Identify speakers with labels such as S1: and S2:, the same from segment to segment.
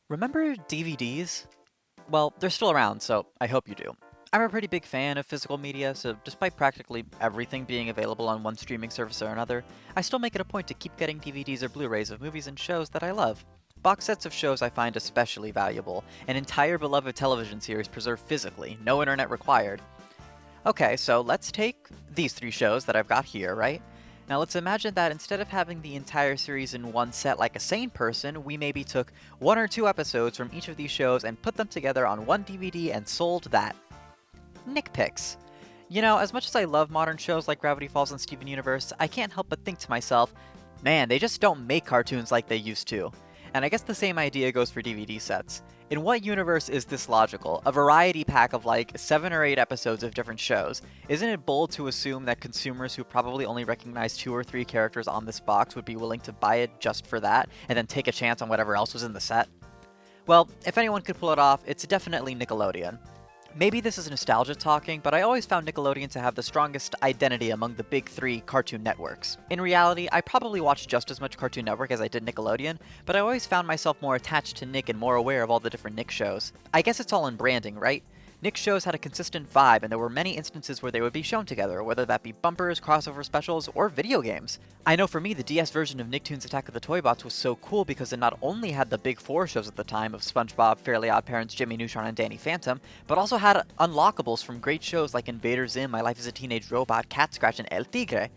S1: Remember DVDs? Well, they're still around, so I hope you do. I'm a pretty big fan of physical media, so despite practically everything being available on one streaming service or another, I still make it a point to keep getting DVDs or Blu-rays of movies and shows that I love. Box sets of shows I find especially valuable, an entire beloved television series preserved physically, no internet required. Okay, so let's take these three shows that I've got here, right? Now let's imagine that instead of having the entire series in one set like a sane person, we maybe took one or two episodes from each of these shows and put them together on one DVD and sold that. Nick picks. You know, as much as I love modern shows like Gravity Falls and Steven Universe, I can't help but think to myself, man, they just don't make cartoons like they used to. And I guess the same idea goes for DVD sets. In what universe is this logical? A variety pack of like 7 or 8 episodes of different shows. Isn't it bold to assume that consumers who probably only recognize 2 or 3 characters on this box would be willing to buy it just for that, and then take a chance on whatever else was in the set? Well, if anyone could pull it off, it's definitely Nickelodeon. Maybe this is nostalgia talking, but I always found Nickelodeon to have the strongest identity among the big three Cartoon Networks. In reality, I probably watched just as much Cartoon Network as I did Nickelodeon, but I always found myself more attached to Nick and more aware of all the different Nick shows. I guess it's all in branding, right? Nick shows had a consistent vibe, and there were many instances where they would be shown together, whether that be bumpers, crossover specials, or video games. I know for me, the DS version of Nicktoons Attack of the Toybots was so cool because it not only had the big four shows at the time of SpongeBob, Fairly OddParents, Jimmy Neutron, and Danny Phantom, but also had unlockables from great shows like Invader Zim, My Life as a Teenage Robot, Cat Scratch, and El Tigre.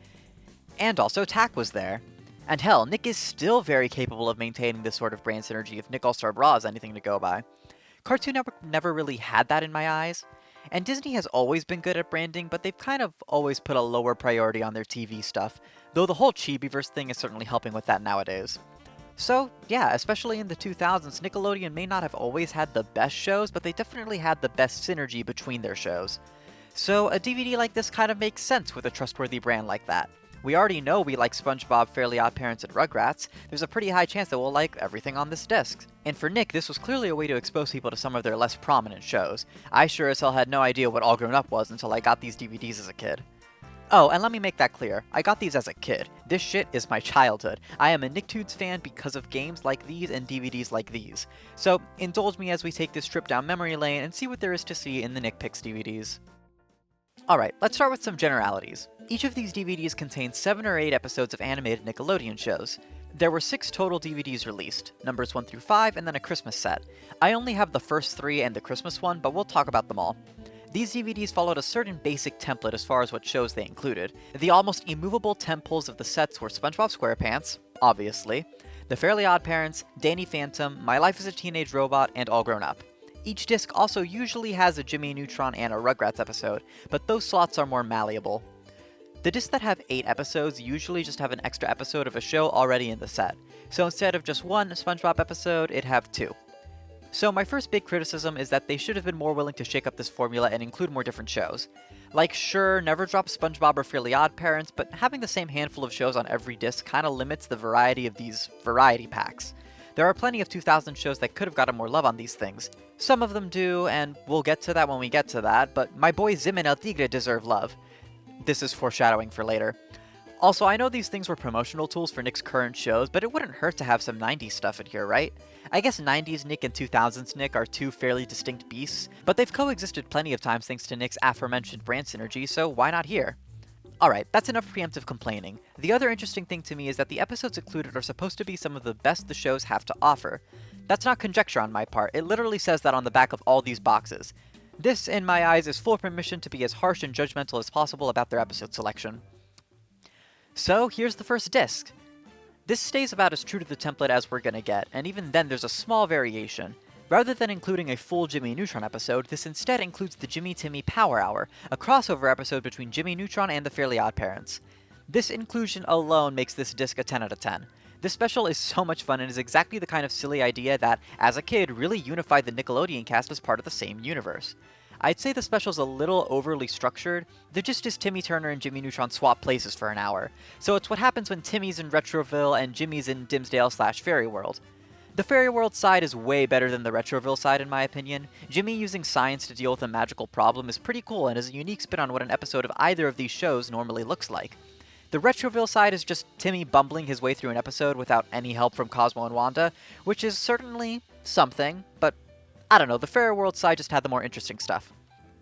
S1: And also Tack was there. And hell, Nick is still very capable of maintaining this sort of brand synergy if Nick All-Star Bra is anything to go by. Cartoon Network never really had that in my eyes, and Disney has always been good at branding, but they've kind of always put a lower priority on their TV stuff, though the whole Chibiverse thing is certainly helping with that nowadays. So, yeah, especially in the 2000s, Nickelodeon may not have always had the best shows, but they definitely had the best synergy between their shows. So, a DVD like this kind of makes sense with a trustworthy brand like that. We already know we like SpongeBob, Fairly OddParents, and Rugrats. There's a pretty high chance that we'll like everything on this disc. And for Nick, this was clearly a way to expose people to some of their less prominent shows. I sure as hell had no idea what All Grown Up was until I got these DVDs as a kid. Oh, and let me make that clear. I got these as a kid. This shit is my childhood. I am a Nicktoons fan because of games like these and DVDs like these. So, indulge me as we take this trip down memory lane and see what there is to see in the Nick Picks DVDs. Alright, let's start with some generalities. Each of these DVDs contains 7 or 8 episodes of animated Nickelodeon shows. There were 6 total DVDs released, numbers 1 through 5, and then a Christmas set. I only have the first 3 and the Christmas one, but we'll talk about them all. These DVDs followed a certain basic template as far as what shows they included. The almost immovable temples of the sets were SpongeBob SquarePants, obviously, The Fairly OddParents, Danny Phantom, My Life as a Teenage Robot, and All Grown Up. Each disc also usually has a Jimmy Neutron and a Rugrats episode, but those slots are more malleable. The discs that have 8 episodes usually just have an extra episode of a show already in the set, so instead of just one SpongeBob episode, it'd have 2. So my first big criticism is that they should have been more willing to shake up this formula and include more different shows. Like, sure, never drop SpongeBob or Fairly OddParents, but having the same handful of shows on every disc kinda limits the variety of these variety packs. There are plenty of 2000 shows that could have gotten more love on these things. Some of them do, and we'll get to that when we get to that, but my boys Zim and El Tigre deserve love. This is foreshadowing for later. Also, I know these things were promotional tools for Nick's current shows, but it wouldn't hurt to have some 90s stuff in here, right? I guess 90s Nick and 2000s Nick are two fairly distinct beasts, but they've coexisted plenty of times thanks to Nick's aforementioned brand synergy, so why not here? Alright, that's enough preemptive complaining. The other interesting thing to me is that the episodes included are supposed to be some of the best the shows have to offer. That's not conjecture on my part, it literally says that on the back of all these boxes. This, in my eyes, is full permission to be as harsh and judgmental as possible about their episode selection. So, here's the first disc. This stays about as true to the template as we're gonna get, and even then there's a small variation. Rather than including a full Jimmy Neutron episode, this instead includes the Jimmy Timmy Power Hour, a crossover episode between Jimmy Neutron and the Fairly OddParents. This inclusion alone makes this disc a 10 out of 10. This special is so much fun and is exactly the kind of silly idea that, as a kid, really unified the Nickelodeon cast as part of the same universe. I'd say the special's a little overly structured. They're just as Timmy Turner and Jimmy Neutron swap places for an hour. So it's what happens when Timmy's in Retroville and Jimmy's in Dimsdale/Fairy World. The Fairy World side is way better than the Retroville side in my opinion. Jimmy using science to deal with a magical problem is pretty cool and is a unique spin on what an episode of either of these shows normally looks like. The Retroville side is just Timmy bumbling his way through an episode without any help from Cosmo and Wanda, which is certainly something, but I don't know, the Fairy World side just had the more interesting stuff.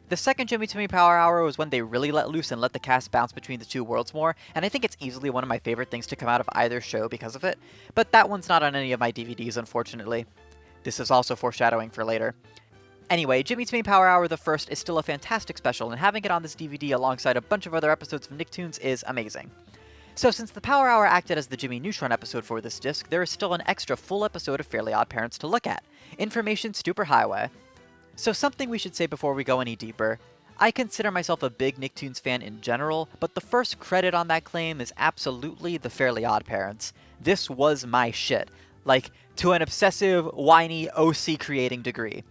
S1: The second Jimmy Timmy Power Hour was when they really let loose and let the cast bounce between the two worlds more, and I think it's easily one of my favorite things to come out of either show because of it, but that one's not on any of my DVDs, unfortunately. This is also foreshadowing for later. Anyway, Jimmy Timmy Power Hour the First is still a fantastic special, and having it on this DVD alongside a bunch of other episodes of Nicktoons is amazing. So since the Power Hour acted as the Jimmy Neutron episode for this disc, there is still an extra full episode of Fairly Odd Parents to look at. Information Superhighway. So something we should say before we go any deeper. I consider myself a big Nicktoons fan in general, but the first credit on that claim is absolutely the Fairly Odd Parents. This was my shit. Like, to an obsessive, whiny, OC creating degree.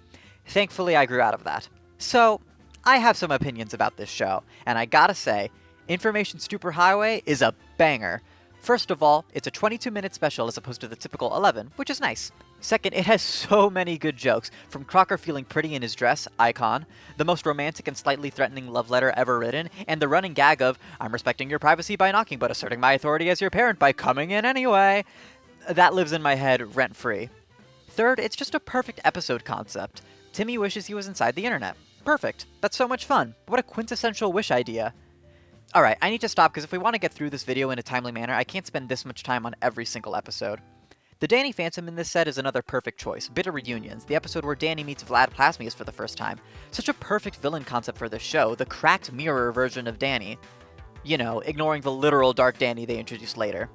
S1: Thankfully, I grew out of that. So, I have some opinions about this show, and I gotta say, Information Superhighway is a banger. First of all, it's a 22-minute special as opposed to the typical 11, which is nice. Second, it has so many good jokes, from Crocker feeling pretty in his dress, icon, the most romantic and slightly threatening love letter ever written, and the running gag of, I'm respecting your privacy by knocking, but asserting my authority as your parent by coming in anyway. That lives in my head rent-free. Third, it's just a perfect episode concept. Timmy wishes he was inside the internet. Perfect. That's so much fun. What a quintessential wish idea. Alright, I need to stop because if we want to get through this video in a timely manner, I can't spend this much time on every single episode. The Danny Phantom in this set is another perfect choice. Bitter Reunions, the episode where Danny meets Vlad Plasmius for the first time. Such a perfect villain concept for this show, the cracked mirror version of Danny. You know, ignoring the literal Dark Danny they introduced later.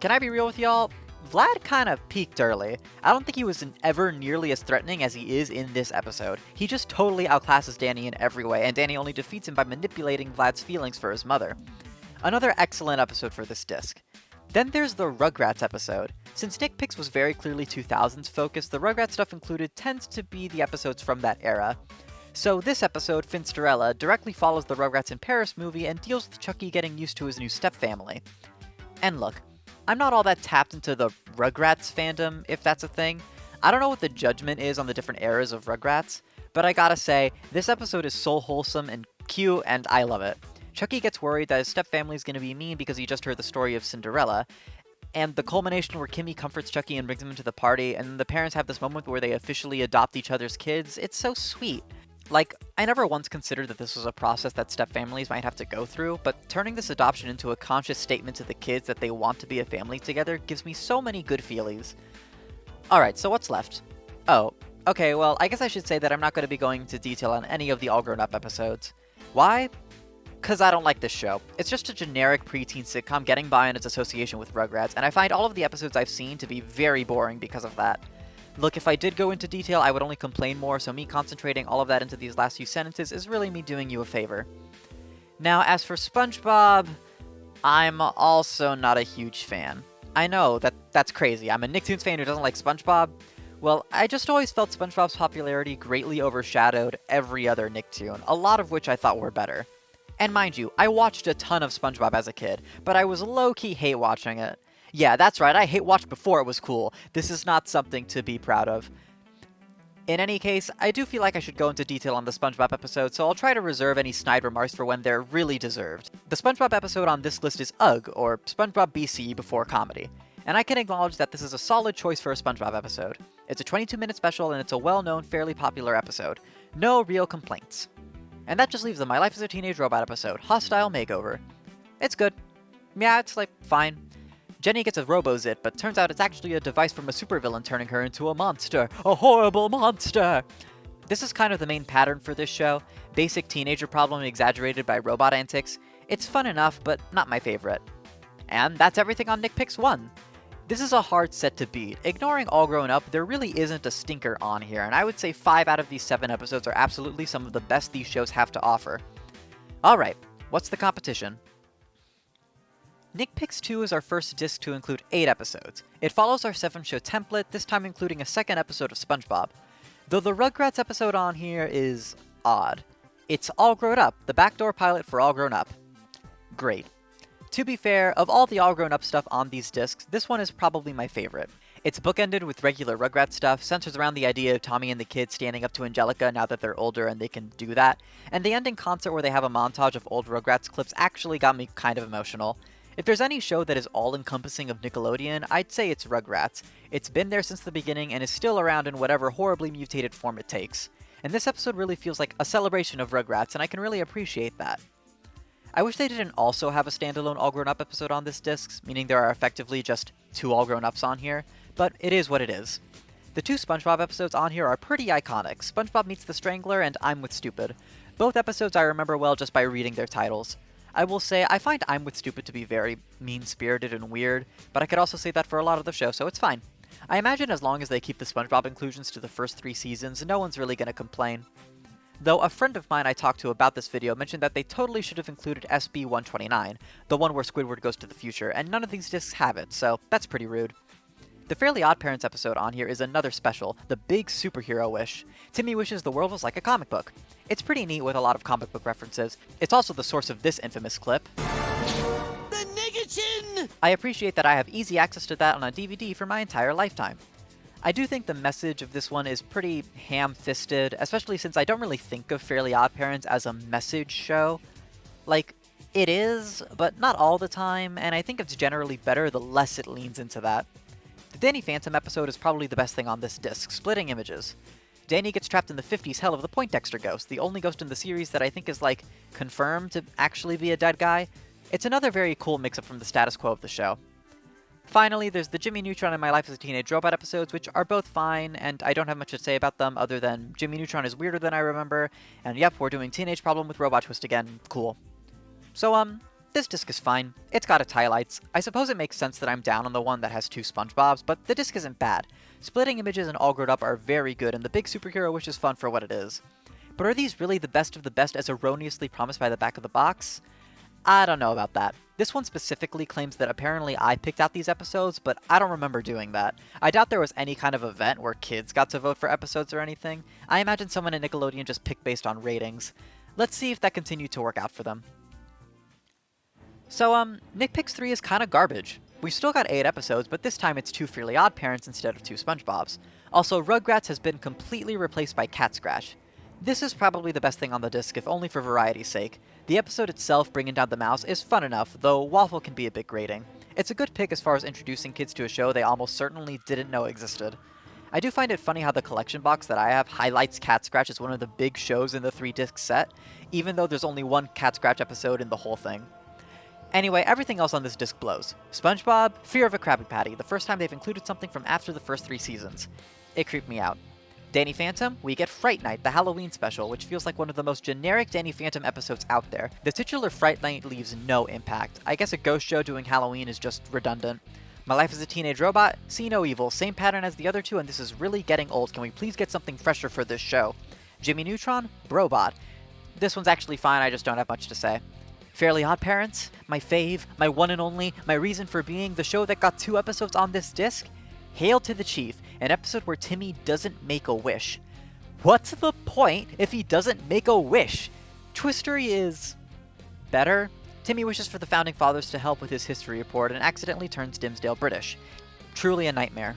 S1: Can I be real with y'all? Vlad kind of peaked early. I don't think he was ever nearly as threatening as he is in this episode. He just totally outclasses Danny in every way, and Danny only defeats him by manipulating Vlad's feelings for his mother. Another excellent episode for this disc. Then there's the Rugrats episode. Since Nick Picks was very clearly 2000s focused, the Rugrats stuff included tends to be the episodes from that era. So this episode, Finsterella, directly follows the Rugrats in Paris movie and deals with Chucky getting used to his new stepfamily. And look, I'm not all that tapped into the Rugrats fandom, if that's a thing. I don't know what the judgment is on the different eras of Rugrats, but I gotta say, this episode is so wholesome and cute, and I love it. Chucky gets worried that his stepfamily is gonna be mean because he just heard the story of Cinderella, and the culmination where Kimmy comforts Chucky and brings him into the party, and the parents have this moment where they officially adopt each other's kids, it's so sweet. Like, I never once considered that this was a process that stepfamilies might have to go through, but turning this adoption into a conscious statement to the kids that they want to be a family together gives me so many good feelies. Alright, so what's left? Oh, okay, well, I guess I should say that I'm not going to be going into detail on any of the All Grown Up episodes. Why? Because I don't like this show. It's just a generic preteen sitcom getting by on its association with Rugrats, and I find all of the episodes I've seen to be very boring because of that. Look, if I did go into detail, I would only complain more, so me concentrating all of that into these last few sentences is really me doing you a favor. Now, as for SpongeBob, I'm also not a huge fan. I know, that's crazy. I'm a Nicktoons fan who doesn't like SpongeBob. Well, I just always felt SpongeBob's popularity greatly overshadowed every other Nicktoon, a lot of which I thought were better. And mind you, I watched a ton of SpongeBob as a kid, but I was low-key hate watching it. Yeah, that's right, I hate watched before it was cool. This is not something to be proud of. In any case, I do feel like I should go into detail on the SpongeBob episode, so I'll try to reserve any snide remarks for when they're really deserved. The SpongeBob episode on this list is UGG, or SpongeBob BC before comedy. And I can acknowledge that this is a solid choice for a SpongeBob episode. It's a 22-minute special, and it's a well-known, fairly popular episode. No real complaints. And that just leaves the My Life as a Teenage Robot episode, Hostile Makeover. It's good. Yeah, it's like, fine. Jenny gets a robo-zit, but turns out it's actually a device from a supervillain turning her into a monster. A horrible monster! This is kind of the main pattern for this show. Basic teenager problem exaggerated by robot antics. It's fun enough, but not my favorite. And that's everything on Nick Picks 1. This is a hard set to beat. Ignoring All Grown Up, there really isn't a stinker on here, and I would say 5 out of these 7 episodes are absolutely some of the best these shows have to offer. Alright, what's the competition? Nick Picks 2 is our first disc to include 8 episodes. It follows our 7-show template, this time including a second episode of SpongeBob. Though the Rugrats episode on here is odd. It's All Grown Up, the backdoor pilot for All Grown Up. Great. To be fair, of all the All Grown Up stuff on these discs, this one is probably my favorite. It's bookended with regular Rugrats stuff, centers around the idea of Tommy and the kids standing up to Angelica now that they're older and they can do that, and the ending concert where they have a montage of old Rugrats clips actually got me kind of emotional. If there's any show that is all-encompassing of Nickelodeon, I'd say it's Rugrats. It's been there since the beginning and is still around in whatever horribly mutated form it takes. And this episode really feels like a celebration of Rugrats, and I can really appreciate that. I wish they didn't also have a standalone all-grown-up episode on this disc, meaning there are effectively just 2 all-grown-ups on here, but it is what it is. The 2 SpongeBob episodes on here are pretty iconic, SpongeBob Meets the Strangler and I'm with Stupid. Both episodes I remember well just by reading their titles. I will say, I find I'm with Stupid to be very mean-spirited and weird, but I could also say that for a lot of the show, so it's fine. I imagine as long as they keep the SpongeBob inclusions to the first 3 seasons, no one's really gonna complain. Though a friend of mine I talked to about this video mentioned that they totally should have included SB-129, the one where Squidward goes to the future, and none of these discs have it, so that's pretty rude. The Fairly OddParents episode on here is another special, the Big Superhero Wish. Timmy wishes the world was like a comic book. It's pretty neat with a lot of comic book references. It's also the source of this infamous clip.
S2: The Niggerchin!
S1: I appreciate that I have easy access to that on a DVD for my entire lifetime. I do think the message of this one is pretty ham-fisted, especially since I don't really think of Fairly OddParents as a message show. Like, it is, but not all the time, and I think it's generally better the less it leans into that. The Danny Phantom episode is probably the best thing on this disc, splitting images. Danny gets trapped in the 50s hell of the Poindexter ghost, the only ghost in the series that I think is, like, confirmed to actually be a dead guy. It's another very cool mix-up from the status quo of the show. Finally, there's the Jimmy Neutron and My Life as a Teenage Robot episodes, which are both fine, and I don't have much to say about them other than Jimmy Neutron is weirder than I remember, and yep, we're doing Teenage Problem with Robot Twist again, cool. So, this disc is fine. It's got its highlights. I suppose it makes sense that I'm down on the one that has 2 SpongeBobs, but the disc isn't bad. Splitting images and All Grown Up are very good, and the Big Superhero Wish is fun for what it is. But are these really the best of the best as erroneously promised by the back of the box? I don't know about that. This one specifically claims that apparently I picked out these episodes, but I don't remember doing that. I doubt there was any kind of event where kids got to vote for episodes or anything. I imagine someone at Nickelodeon just picked based on ratings. Let's see if that continued to work out for them. So, Nick Picks 3 is kinda garbage. We've still got 8 episodes, but this time it's 2 Fairly OddParents instead of 2 SpongeBobs. Also, Rugrats has been completely replaced by Cat Scratch. This is probably the best thing on the disc, if only for variety's sake. The episode itself, Bringing Down the Mouse, is fun enough, though Waffle can be a bit grating. It's a good pick as far as introducing kids to a show they almost certainly didn't know existed. I do find it funny how the collection box that I have highlights Cat Scratch as one of the big shows in the 3-disc set, even though there's only 1 Cat Scratch episode in the whole thing. Anyway, everything else on this disc blows. SpongeBob, Fear of a Krabby Patty, the first time they've included something from after the first 3 seasons. It creeped me out. Danny Phantom, we get Fright Night, the Halloween special, which feels like one of the most generic Danny Phantom episodes out there. The titular Fright Night leaves no impact. I guess a ghost show doing Halloween is just redundant. My Life as a Teenage Robot, See No Evil, same pattern as the other 2, and this is really getting old. Can we please get something fresher for this show? Jimmy Neutron, Brobot. This one's actually fine, I just don't have much to say. Fairly OddParents, my fave, my one and only, my reason for being, the show that got 2 episodes on this disc? Hail to the Chief, an episode where Timmy doesn't make a wish. What's the point if he doesn't make a wish? Twistery is better. Timmy wishes for the Founding Fathers to help with his history report and accidentally turns Dimsdale British. Truly a nightmare.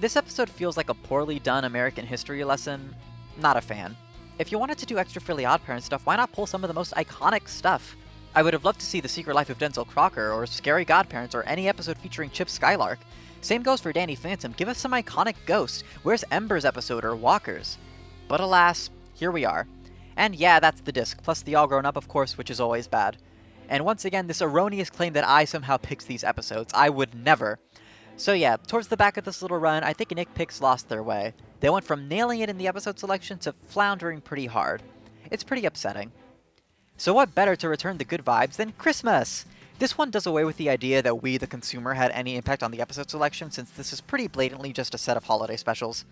S1: This episode feels like a poorly done American history lesson. Not a fan. If you wanted to do extra Fairly OddParents stuff, why not pull some of the most iconic stuff? I would have loved to see The Secret Life of Denzel Crocker, or Scary Godparents, or any episode featuring Chip Skylark. Same goes for Danny Phantom, give us some iconic ghosts. Where's Ember's episode, or Walker's? But alas, here we are. And yeah, that's the disc, plus the All Grown Up, of course, which is always bad. And once again, this erroneous claim that I somehow picked these episodes. I would never. So yeah, towards the back of this little run, I think Nick Picks lost their way. They went from nailing it in the episode selection to floundering pretty hard. It's pretty upsetting. So what better to return the good vibes than Christmas? This one does away with the idea that we, the consumer, had any impact on the episode selection, since this is pretty blatantly just a set of holiday specials.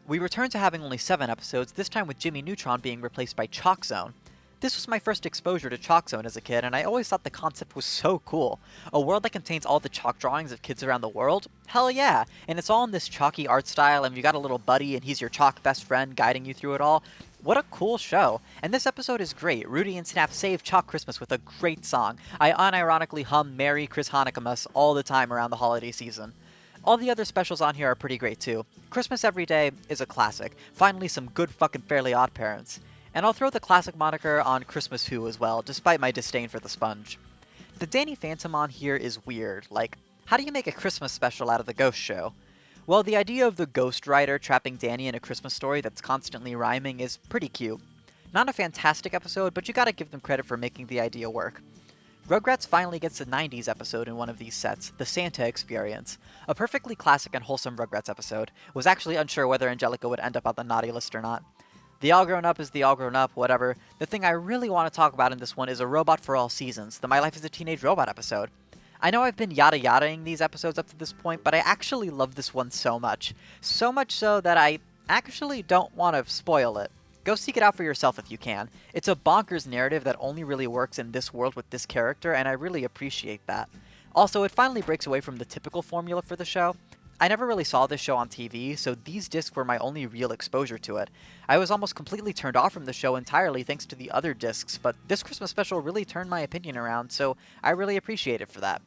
S1: We return to having only 7 episodes, this time with Jimmy Neutron being replaced by Chalk Zone. This was my first exposure to Chalk Zone as a kid, and I always thought the concept was so cool. A world that contains all the chalk drawings of kids around the world? Hell yeah! And it's all in this chalky art style, and you got a little buddy, and he's your chalk best friend guiding you through it all. What a cool show. And this episode is great. Rudy and Snap save Chalk Christmas with a great song. I unironically hum Merry Chris Hanukkahmas all the time around the holiday season. All the other specials on here are pretty great too. Christmas Every Day is a classic. Finally some good fucking Fairly OddParents. And I'll throw the classic moniker on Christmas Who as well, despite my disdain for the sponge. The Danny Phantom on here is weird. Like, how do you make a Christmas special out of the Ghost Show? Well, the idea of the Ghost Writer trapping Danny in a Christmas story that's constantly rhyming is pretty cute. Not a fantastic episode, but you gotta give them credit for making the idea work. Rugrats finally gets a 90s episode in one of these sets, The Santa Experience. A perfectly classic and wholesome Rugrats episode. Was actually unsure whether Angelica would end up on the naughty list or not. The All Grown Up is the All Grown Up, whatever. The thing I really want to talk about in this one is A Robot for All Seasons, the My Life as a Teenage Robot episode. I know I've been yada-yadaing these episodes up to this point, but I actually love this one so much. So much so that I actually don't want to spoil it. Go seek it out for yourself if you can. It's a bonkers narrative that only really works in this world with this character, and I really appreciate that. Also, it finally breaks away from the typical formula for the show. I never really saw this show on TV, so these discs were my only real exposure to it. I was almost completely turned off from the show entirely thanks to the other discs, but this Christmas special really turned my opinion around, so I really appreciate it for that.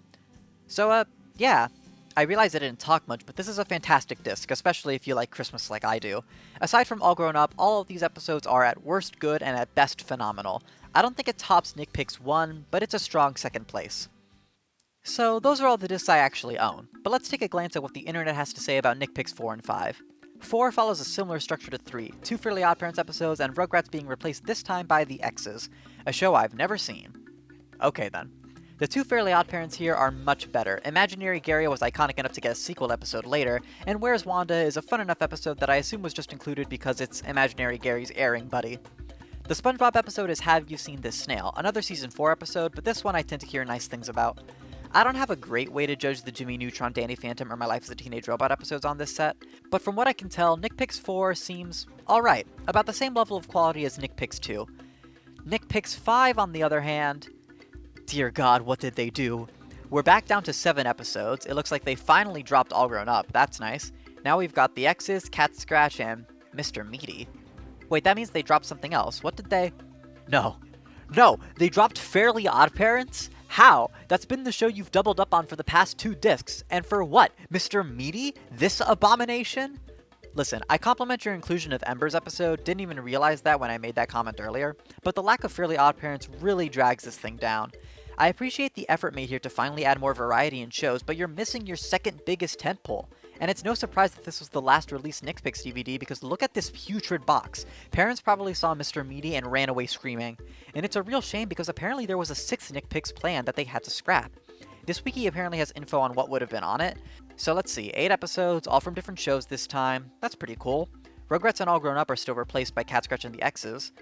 S1: So, yeah. I realize I didn't talk much, but this is a fantastic disc, especially if you like Christmas like I do. Aside from All Grown Up, all of these episodes are at worst good and at best phenomenal. I don't think it tops Nick Picks 1, but it's a strong second place. So those are all the discs I actually own, but let's take a glance at what the internet has to say about Nick Picks 4 and 5. 4 follows a similar structure to 3, 2 Fairly OddParents episodes and Rugrats being replaced this time by The X's, a show I've never seen. Okay then. The 2 Fairly OddParents here are much better. Imaginary Gary was iconic enough to get a sequel episode later, and Where's Wanda is a fun enough episode that I assume was just included because it's Imaginary Gary's airing buddy. The SpongeBob episode is Have You Seen This Snail, another season 4 episode, but this one I tend to hear nice things about. I don't have a great way to judge the Jimmy Neutron, Danny Phantom, or My Life as a Teenage Robot episodes on this set, but from what I can tell, Nick Picks 4 seems alright, about the same level of quality as Nick Picks 2. Nick Picks 5, on the other hand, dear God, what did they do? We're back down to 7 episodes. It looks like they finally dropped All Grown Up. That's nice. Now we've got the X's, Cat Scratch, and Mr. Meaty. Wait, that means they dropped something else. What did they... No, they dropped Fairly OddParents? How? That's been the show you've doubled up on for the past 2 discs. And for what? Mr. Meaty? This abomination? Listen, I compliment your inclusion of Ember's episode, didn't even realize that when I made that comment earlier, but the lack of Fairly OddParents really drags this thing down. I appreciate the effort made here to finally add more variety in shows, but you're missing your second biggest tentpole. And it's no surprise that this was the last released Nick Picks DVD because look at this putrid box. Parents probably saw Mr. Meaty and ran away screaming. And it's a real shame because apparently there was a 6th Nick Picks planned that they had to scrap. This wiki apparently has info on what would have been on it. So let's see, 8 episodes, all from different shows this time. That's pretty cool. Rugrats and All Grown Up are still replaced by Cat Scratch and the X's.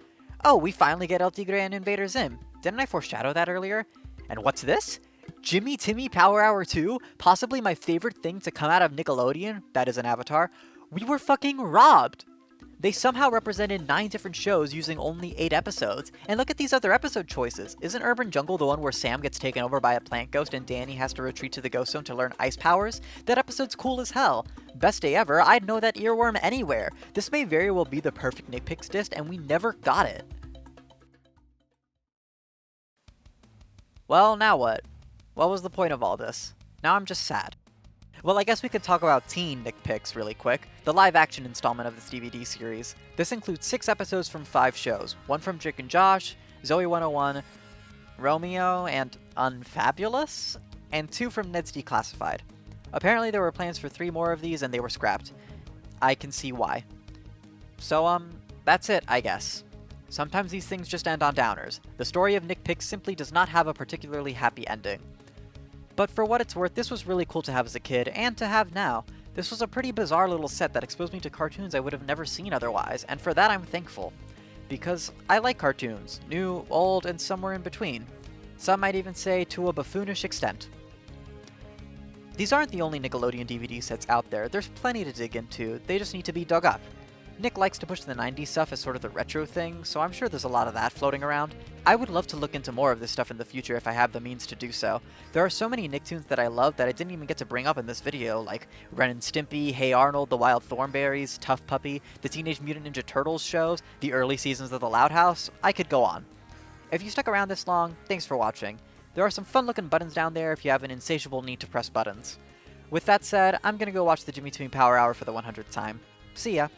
S1: Oh, we finally get El Tigre and Invader Zim. Didn't I foreshadow that earlier? And what's this? Jimmy Timmy Power Hour 2? Possibly my favorite thing to come out of Nickelodeon? That is an Avatar. We were fucking robbed! They somehow represented 9 different shows using only 8 episodes. And look at these other episode choices. Isn't Urban Jungle the one where Sam gets taken over by a plant ghost and Danny has to retreat to the ghost zone to learn ice powers? That episode's cool as hell. Best day ever, I'd know that earworm anywhere. This may very well be the perfect Nick Picks disc and we never got it. Well, now what? What was the point of all this? Now I'm just sad. Well, I guess we could talk about TEENick Picks really quick, the live-action installment of this DVD series. This includes 6 episodes from 5 shows, 1 from Drake and Josh, Zoe 101, Romeo, and Unfabulous, and 2 from Ned's Declassified. Apparently there were plans for 3 more of these and they were scrapped. I can see why. So, that's it, I guess. Sometimes these things just end on downers. The story of Nick Picks simply does not have a particularly happy ending. But for what it's worth, this was really cool to have as a kid, and to have now. This was a pretty bizarre little set that exposed me to cartoons I would have never seen otherwise, and for that I'm thankful. Because I like cartoons, new, old, and somewhere in between. Some might even say to a buffoonish extent. These aren't the only Nickelodeon DVD sets out there, there's plenty to dig into, they just need to be dug up. Nick likes to push the 90s stuff as sort of the retro thing, so I'm sure there's a lot of that floating around. I would love to look into more of this stuff in the future if I have the means to do so. There are so many Nicktoons that I love that I didn't even get to bring up in this video, like Ren and Stimpy, Hey Arnold, The Wild Thornberrys, Tough Puppy, the Teenage Mutant Ninja Turtles shows, the early seasons of The Loud House. I could go on. If you stuck around this long, thanks for watching. There are some fun looking buttons down there if you have an insatiable need to press buttons. With that said, I'm gonna go watch the Jimmy Timmy Power Hour for the 100th time. See ya!